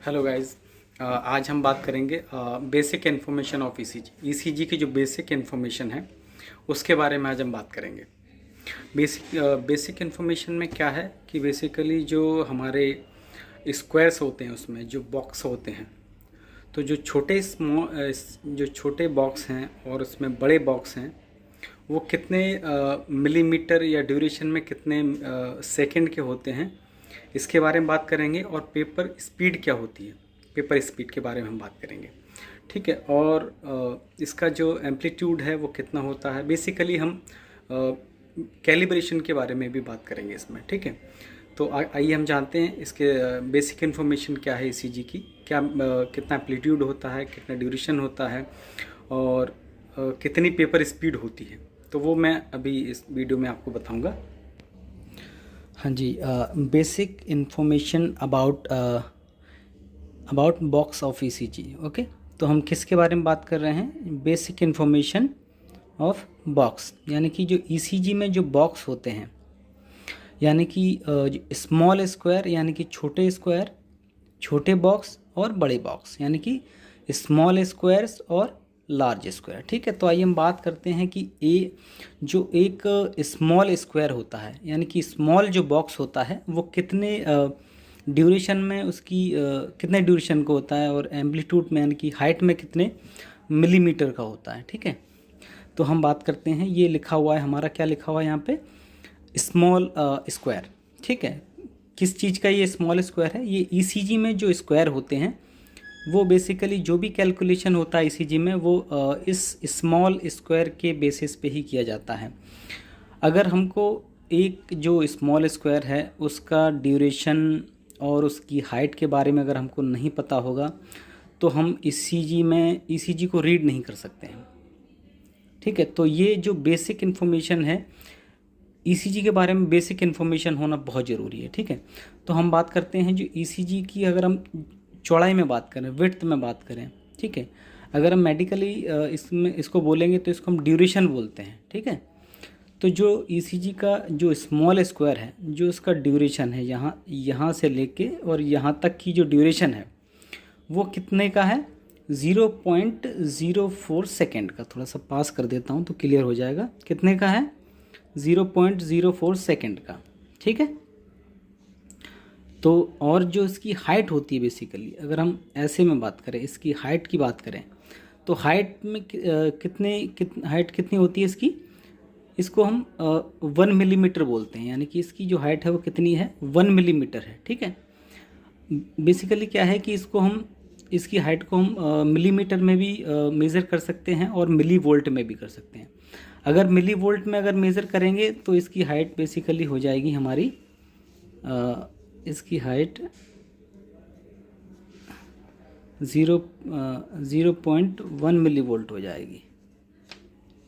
Hello guys. आज हम बात करेंगे basic information of ECG. ECG की जो बेसिक इन्फॉर्मेशन है उसके बारे में आज हम बात करेंगे। बेसिक इन्फॉर्मेशन में क्या है कि बेसिकली जो हमारे स्क्वायर्स होते हैं उसमें जो बॉक्स होते हैं, तो जो छोटे बॉक्स हैं और उसमें बड़े बॉक्स हैं वो कितने मिलीमीटर या ड्यूरेशन में कितने सेकंड के होते हैं, इसके बारे में बात करेंगे। और पेपर स्पीड क्या होती है, पेपर स्पीड के बारे में हम बात करेंगे। ठीक है। और इसका जो एम्पलीट्यूड है वो कितना होता है, बेसिकली हम कैलिब्रेशन के बारे में भी बात करेंगे इसमें। ठीक है। तो आइए हम जानते हैं इसके बेसिक इन्फॉर्मेशन क्या है ईसीजी की, क्या कितना एम्पलीट्यूड होता है, कितना ड्यूरेशन होता है और कितनी पेपर स्पीड होती है। तो वो मैं अभी इस वीडियो में आपको बताऊंगा। हाँ जी, basic information about box of ECG. Okay, तो हम किसके बारे में बात कर रहे हैं? बेसिक इन्फॉर्मेशन ऑफ बॉक्स, यानी कि जो ईसीजी में जो बॉक्स होते हैं, यानी कि स्मॉल स्क्वायर यानी कि छोटे स्क्वायर, छोटे बॉक्स और बड़े बॉक्स, यानी कि स्मॉल स्क्वायर्स और लार्ज स्क्वायर। ठीक है। तो आइए हम बात करते हैं कि जो एक स्मॉल स्क्वायर होता है, यानी कि स्मॉल जो बॉक्स होता है वो कितने ड्यूरेशन में उसकी कितने ड्यूरेशन का होता है और एम्पलीट्यूड में यानी कि हाइट में कितने मिलीमीटर का होता है। ठीक है। तो हम बात करते हैं, ये लिखा हुआ है हमारा, क्या लिखा हुआ है यहाँ पे? Small square. ठीक है। किस चीज़ का ये स्मॉल स्क्वायर है? ये ईसीजी में जो स्क्वायर होते हैं वो बेसिकली जो भी कैलकुलेशन होता है ईसीजी में वो इस स्मॉल स्क्वायर के बेसिस पे ही किया जाता है। अगर हमको एक जो स्मॉल स्क्वायर है उसका ड्यूरेशन और उसकी हाइट के बारे में अगर हमको नहीं पता होगा तो हम ईसीजी को रीड नहीं कर सकते हैं। ठीक है। तो ये जो बेसिक इन्फॉर्मेशन है ईसीजी के बारे में, बेसिक इन्फॉर्मेशन होना बहुत ज़रूरी है। ठीक है। तो हम बात करते हैं जो ईसीजी की, अगर हम चौड़ाई में बात करें, विड्थ में बात करें। ठीक है। अगर हम मेडिकली इसको बोलेंगे तो इसको हम ड्यूरेशन बोलते हैं। ठीक है। तो जो ईसीजी का जो स्मॉल स्क्वायर है, जो इसका ड्यूरेशन है यहाँ से लेके और यहाँ तक की जो ड्यूरेशन है वो कितने का है? 0.04 सेकेंड का। थोड़ा सा पास कर देता हूँ तो क्लियर हो जाएगा। कितने का है? 0.04 सेकेंड का। ठीक है। तो और जो इसकी हाइट होती है, बेसिकली अगर हम ऐसे में बात करें, इसकी हाइट की बात करें तो हाइट में हाइट कितनी होती है इसकी? इसको हम 1 मिलीमीटर बोलते हैं, यानी कि इसकी जो हाइट है वो कितनी है? 1 मिलीमीटर है। ठीक है। बेसिकली क्या है कि इसकी हाइट को हम मिलीमीटर में भी मेज़र कर सकते हैं और मिली वोल्ट में भी कर सकते हैं। अगर मिली वोल्ट में अगर मेज़र करेंगे तो इसकी हाइट बेसिकली हो जाएगी हमारी, इसकी हाइट 0.1 मिली वोल्ट हो जाएगी।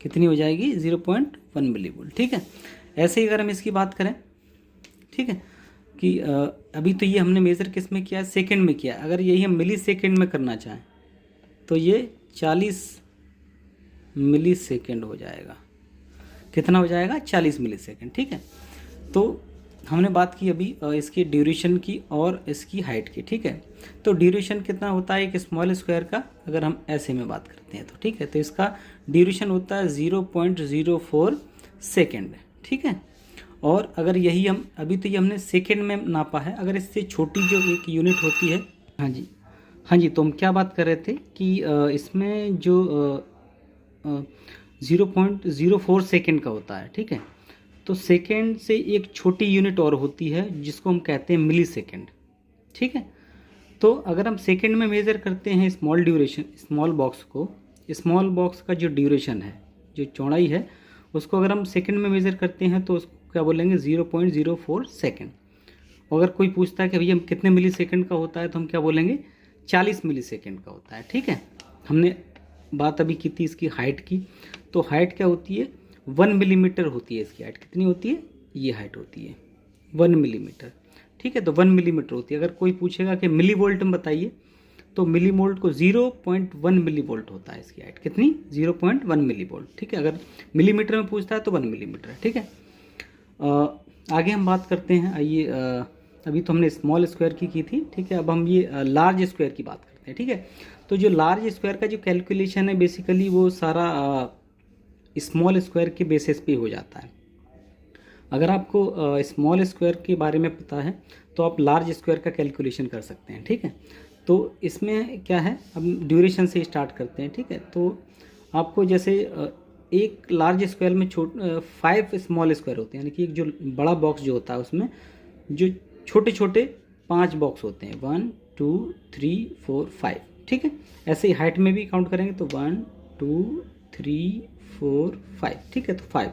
कितनी हो जाएगी? 0.1 मिली वोल्ट। ठीक है। ऐसे ही अगर हम इसकी बात करें, ठीक है, कि अभी तो ये हमने मेज़र किस में किया? सेकंड में किया। अगर यही हम मिली सेकंड में करना चाहें तो ये 40 मिली सेकेंड हो जाएगा। कितना हो जाएगा? 40 मिली सेकेंड। ठीक है। तो हमने बात की अभी इसकी ड्यूरेशन की और इसकी हाइट की। ठीक है। तो ड्यूरेशन कितना होता है एक स्मॉल स्क्वायर का, अगर हम ऐसे में बात करते हैं तो? ठीक है। तो इसका ड्यूरेशन होता है 0.04 सेकेंड। ठीक है। और अगर यही हम अभी तो ये हमने सेकेंड में नापा है, अगर इससे छोटी जो एक यूनिट होती है, हाँ जी, हाँ जी, तो हम क्या बात कर रहे थे कि इसमें जो 0.04 सेकेंड का होता है। ठीक है। तो सेकेंड से एक छोटी यूनिट और होती है जिसको हम कहते हैं मिली सेकेंड। ठीक है। तो अगर हम सेकेंड में मेज़र करते हैं स्मॉल बॉक्स का जो ड्यूरेशन है, जो चौड़ाई है, उसको अगर हम सेकेंड में मेज़र करते हैं तो उसको क्या बोलेंगे? 0.04 सेकेंड। अगर कोई पूछता है कि भैया कितने मिली सेकेंड का होता है तो हम क्या बोलेंगे? 40 मिली सेकेंड का होता है। ठीक है। हमने बात अभी की थी इसकी हाइट की, तो हाइट क्या होती है? 1 मिलीमीटर होती है इसकी हाइट। कितनी होती है? ये हाइट होती है 1 मिलीमीटर। ठीक है। तो 1 मिलीमीटर होती है। अगर कोई पूछेगा कि मिली वोल्ट में बताइए तो मिली वोल्ट को 0.1 मिली वोल्ट होता है इसकी हाइट। कितनी? 0.1 मिली वोल्ट। ठीक है। अगर मिलीमीटर में पूछता है तो 1 मिलीमीटर है। ठीक है। आगे हम बात करते हैं। आइए अभी तो हमने स्मॉल स्क्वायर की थी, ठीक है। अब हम ये लार्ज स्क्वायर की बात करते हैं, ठीक है। तो जो लार्ज स्क्वायर का जो कैलकुलेशन है बेसिकली वो सारा स्मॉल स्क्वायर के बेसिस पे हो जाता है। अगर आपको स्मॉल स्क्वायर के बारे में पता है तो आप लार्ज स्क्वायर का कैलकुलेशन कर सकते हैं, ठीक है। तो इसमें क्या है, अब ड्यूरेशन से स्टार्ट करते हैं, ठीक है। तो आपको जैसे एक लार्ज स्क्वायर में 5 स्मॉल स्क्वायर होते हैं, यानी कि एक जो बड़ा बॉक्स जो होता है उसमें जो छोटे छोटे 5 बॉक्स होते हैं, 1 2 3 4 5, ठीक है। ऐसे ही हाइट में भी काउंट करेंगे तो 1 2 3 4 5, ठीक है। तो 5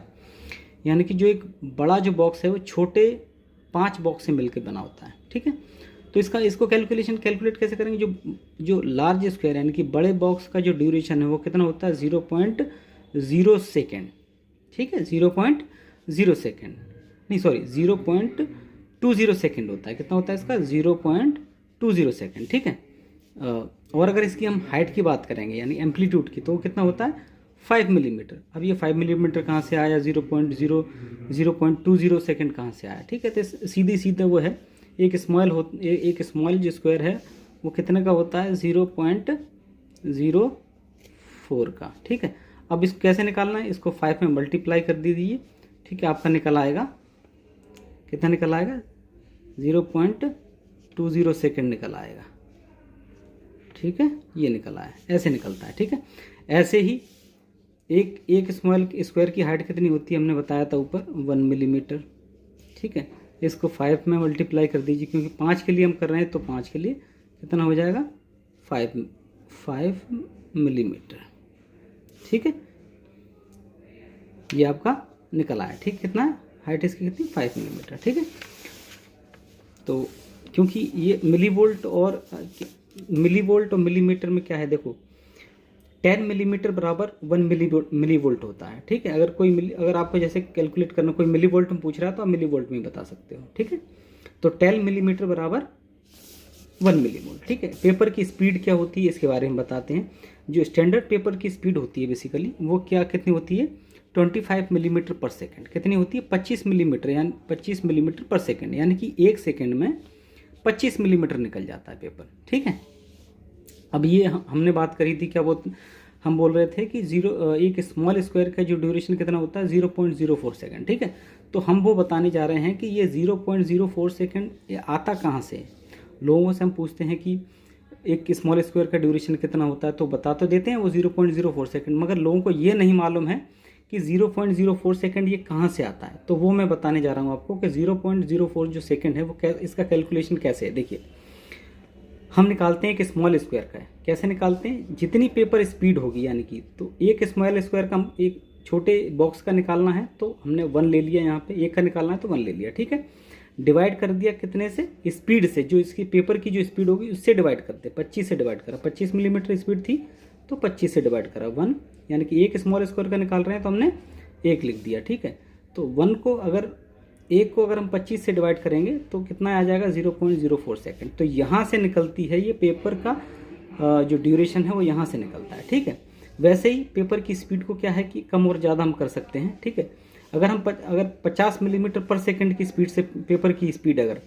यानी कि जो एक बड़ा जो बॉक्स है वो छोटे 5 बॉक्स से मिलकर बना होता है, ठीक है। तो इसको कैलकुलेट कैसे करेंगे, जो लार्ज स्क्वायर यानी कि बड़े बॉक्स का जो ड्यूरेशन है वो कितना होता है 0.0 सेकेंड, ठीक है। 0.0 सेकेंड नहीं, सॉरी 0.20 सेकेंड होता है। कितना होता है इसका 0.20 सेकेंड, ठीक है। और अगर इसकी हम हाइट की बात करेंगे यानी एम्पलीट्यूड की, तो वो कितना होता है 5 मिलीमीटर। अब ये 5 मिलीमीटर कहाँ से आया, 0.20 सेकेंड कहाँ से आया, ठीक है। तो सीधे वो है एक स्मॉल जो स्क्वायर है वो कितने का होता है 0.04 का, ठीक है। अब इसको कैसे निकालना है, इसको 5 में मल्टीप्लाई कर दीजिए, ठीक है। आपका निकल आएगा, कितना निकल आएगा 0.20 सेकेंड निकल आएगा, ठीक है। ये निकल आया, ऐसे निकलता है, ठीक है। ऐसे ही एक स्मॉल स्क्वायर की हाइट कितनी होती है हमने बताया था ऊपर 1 मिलीमीटर, ठीक है। इसको 5 में मल्टीप्लाई कर दीजिए, क्योंकि 5 के लिए हम कर रहे हैं तो 5 के लिए कितना हो जाएगा 5 मिलीमीटर, ठीक है। ये आपका निकल आया, ठीक। कितना हाइट इसकी कितनी 5 मिलीमीटर, ठीक है। तो क्योंकि ये मिलीवोल्ट और मिलीमीटर में क्या है, देखो 10 मिलीमीटर बराबर 1 मिलीवोल्ट होता है, ठीक है। अगर आपको जैसे कैलकुलेट करना कोई मिलीवोल्ट में पूछ रहा है तो आप मिलीवोल्ट में बता सकते हो, ठीक है। तो 10 मिलीमीटर बराबर 1 मिलीवोल्ट, ठीक है। पेपर की स्पीड क्या होती है इसके बारे में बताते हैं। जो स्टैंडर्ड पेपर की स्पीड होती है बेसिकली वो कितनी होती है 25 मिलीमीटर पर सेकेंड। कितनी होती है 25 मिलीमीटर, यानी 25 मिलीमीटर पर सेकेंड, यानी कि 1 सेकेंड में 25 मिलीमीटर निकल जाता है पेपर, ठीक है। अब ये हमने बात करी थी, क्या वो हम बोल रहे थे कि एक स्मॉल स्क्वायर का जो ड्यूरेशन कितना होता है 0.04 सेकेंड, ठीक है। तो हम वो बताने जा रहे हैं कि ये 0.04 सेकेंड ये आता कहाँ से। लोगों से हम पूछते हैं कि एक स्मॉल स्क्वायर का ड्यूरेशन कितना होता है, तो बता तो देते हैं वो 0.04 सेकेंड, मगर लोगों को ये नहीं मालूम है कि 0.04 सेकेंड ये कहाँ से आता है। तो वो मैं बताने जा रहा हूँ आपको कि 0.04 जो सेकेंड है वो इसका कैलकुलेशन कैसे है। देखिए, हम निकालते हैं कि स्मॉल स्क्वायर का है, कैसे निकालते हैं, जितनी पेपर स्पीड होगी, यानी कि तो एक स्मॉल स्क्वायर का एक छोटे बॉक्स का निकालना है तो हमने 1 ले लिया, यहाँ पे एक का निकालना है तो 1 ले लिया, ठीक है। डिवाइड कर दिया कितने से, स्पीड से, जो इसकी पेपर की जो स्पीड होगी उससे डिवाइड करते, 25 से डिवाइड करा, 25 मिलीमीटर स्पीड थी तो 25 से डिवाइड करा 1, यानी कि एक स्मॉल स्क्वायर का निकाल रहे हैं तो हमने 1 लिख दिया, ठीक है। तो 1 को अगर हम 25 से डिवाइड करेंगे तो कितना आ जाएगा 0.04 सेकेंड। तो यहाँ से निकलती है ये पेपर का जो ड्यूरेशन है वो यहाँ से निकलता है, ठीक है। वैसे ही पेपर की स्पीड को क्या है कि कम और ज़्यादा हम कर सकते हैं, ठीक है। अगर 50 मिलीमीटर पर सेकेंड की स्पीड से पेपर की स्पीड अगर,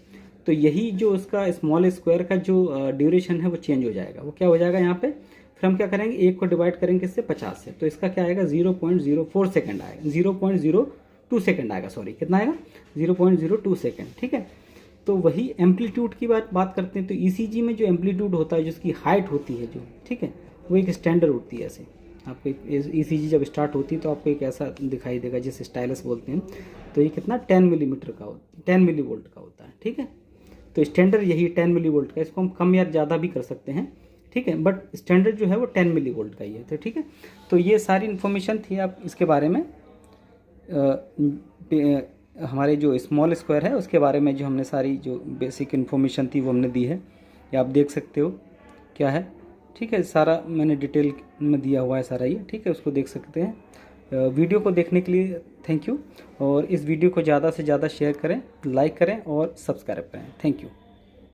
तो यही जो उसका स्मॉल स्क्वायर का जो ड्यूरेशन है वो चेंज हो जाएगा। वो क्या हो जाएगा यहाँ पे, फिर हम क्या करेंगे, एक को डिवाइड करेंगे इससे 50 से, तो इसका क्या आएगा 0.04 सेकेंड आएगा, 0.02 सेकेंड आएगा, सॉरी कितना आएगा 0.02 सेकेंड, ठीक है। तो वही एम्पलीट्यूड की बात करते हैं। तो ईसीजी में जो एम्पलीट्यूड होता है, जिसकी हाइट होती है जो, ठीक है, वो एक स्टैंडर्ड होती है। ऐसे आपको ईसीजी जब स्टार्ट होती है तो आपको एक ऐसा दिखाई देगा जिसे स्टाइलस बोलते हैं। तो ये कितना 10 मिलीमीटर का 10 मिलीवोल्ट का होता है, ठीक है। तो स्टैंडर्ड यही 10 मिलीवोल्ट का, इसको हम कम या ज़्यादा भी कर सकते हैं, ठीक है, बट स्टैंडर्ड जो है वो 10 मिलीवोल्ट का ही है, तो ठीक है। तो ये सारी इन्फॉर्मेशन थी आप इसके बारे में, हमारे जो स्मॉल स्क्वायर है उसके बारे में जो हमने सारी जो बेसिक इन्फॉर्मेशन थी वो हमने दी है। ये आप देख सकते हो क्या है, ठीक है। सारा मैंने डिटेल में दिया हुआ है सारा ये, ठीक है, उसको देख सकते हैं। वीडियो को देखने के लिए थैंक यू, और इस वीडियो को ज़्यादा से ज़्यादा शेयर करें, लाइक करें और सब्सक्राइब करें। Thank you.